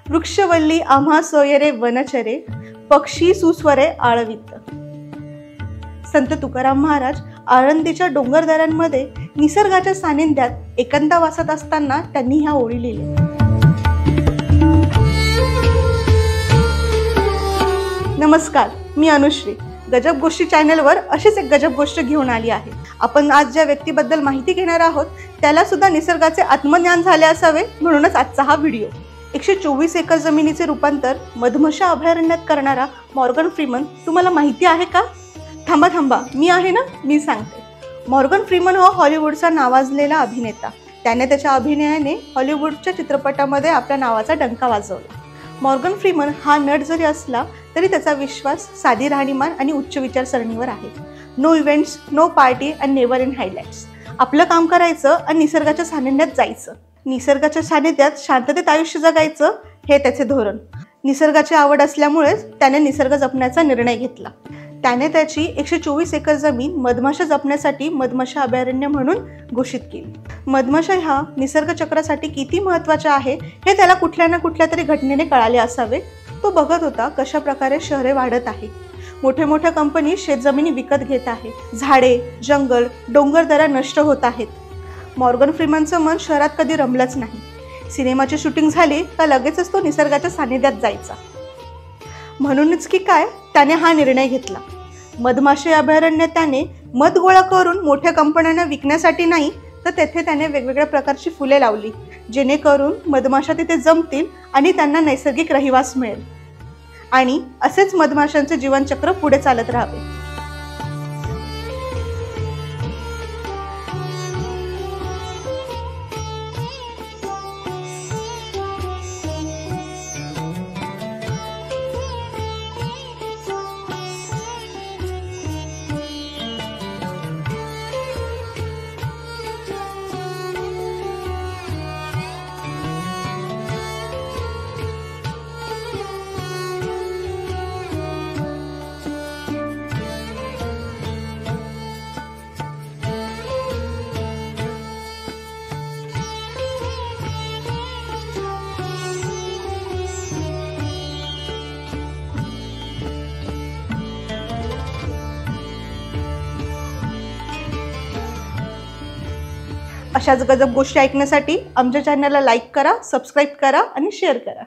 वृक्षवल्ली आम्हा सोयरे वनचरे, पक्षी सुस्वरे आळवित। संत तुकाराम महाराज आळंदीच्या डोंगरदऱ्यांमध्ये निसर्गाच्या सानिध्यात एकांतवासात असताना त्यांनी ह्या ओळी लिहिल्या। नमस्कार, मी अनुश्री गजब गोष्टी चॅनलवर अशीच एक गजब गोष्ट घेऊन आली आहे। आपण आज ज्या व्यक्तीबद्दल माहिती घेणार आहोत त्याला सुद्धा निसर्गाचे आत्मज्ञान झाले असावे, म्हणूनच आजचा हा व्हिडिओ। 124 एकर जमिनीचे रूपांतर मधमाशा अभयारण्यात करणारा मॉर्गन फ्रीमन तुम्हाला माहिती आहे का? थांबा, मी आहे ना, मी सांगते। मॉर्गन फ्रीमन हा हॉलिवूडचा नावाजलेला अभिनेता। त्याने त्याच्या अभिनयाने हॉलिवूडच्या चित्रपटामध्ये आपल्या नावाचा डंका वाजवला। मॉर्गन फ्रीमन हा नट जरी असला तरी त्याचा विश्वास साधी राहणीमान आणि उच्च विचारसरणीवर आहे। No events, no party and never in highlights. आपलं काम करायचं आणि निसर्गाच्या सानिध्यात जायचं। निसर्गाच्या सानिध्यात शांततेत आयुष्य जगायचं हे त्याचे धोरण। निसर्गाची आवड असल्यामुळेच त्याने निसर्ग जपण्याचा निर्णय घेतला। त्याने त्याची 124 एकर जमीन मधमाशा जपण्यासाठी मधमाशा अभयारण्य म्हणून घोषित केली। मधमाशा ह्या निसर्ग चक्रासाठी किती महत्त्वाच्या आहे हे त्याला कुठल्या ना कुठल्या तरी घटनेने कळाले असावे। तो बघत होता कशा प्रकारे शहरे वाढत आहे, मोठ्या कंपनी शेतजमिनी विकत घेत आहे, झाडे, जंगल, डोंगरदऱ्या नष्ट होत आहेत। मॉर्गन फ्रीमनचं मन शहरात कधी रमलंच नाही। सिनेमाची शूटिंग झाली का लगेचच तो निसर्गाच्या सानिध्यात जायचा। म्हणूनच की काय त्याने हा निर्णय घेतला। मधमाशा अभयारण्य त्याने मध गोळा करून मोठ्या कंपन्यांना विकण्यासाठी नाही, तर तेथे त्याने वेगवेगळ्या प्रकारची फुले लावली, जेणेकरून मधमाशा तिथे जमतील आणि त्यांना नैसर्गिक रहिवास मिळेल आणि असेच मधमाशांचे जीवनचक्र पुढे चालत राहावे। अशाच गजब गोष्टी ऐकण्यासाठी आमच्या चॅनलला लाईक करा, सबस्क्राईब करा आणि शेअर करा।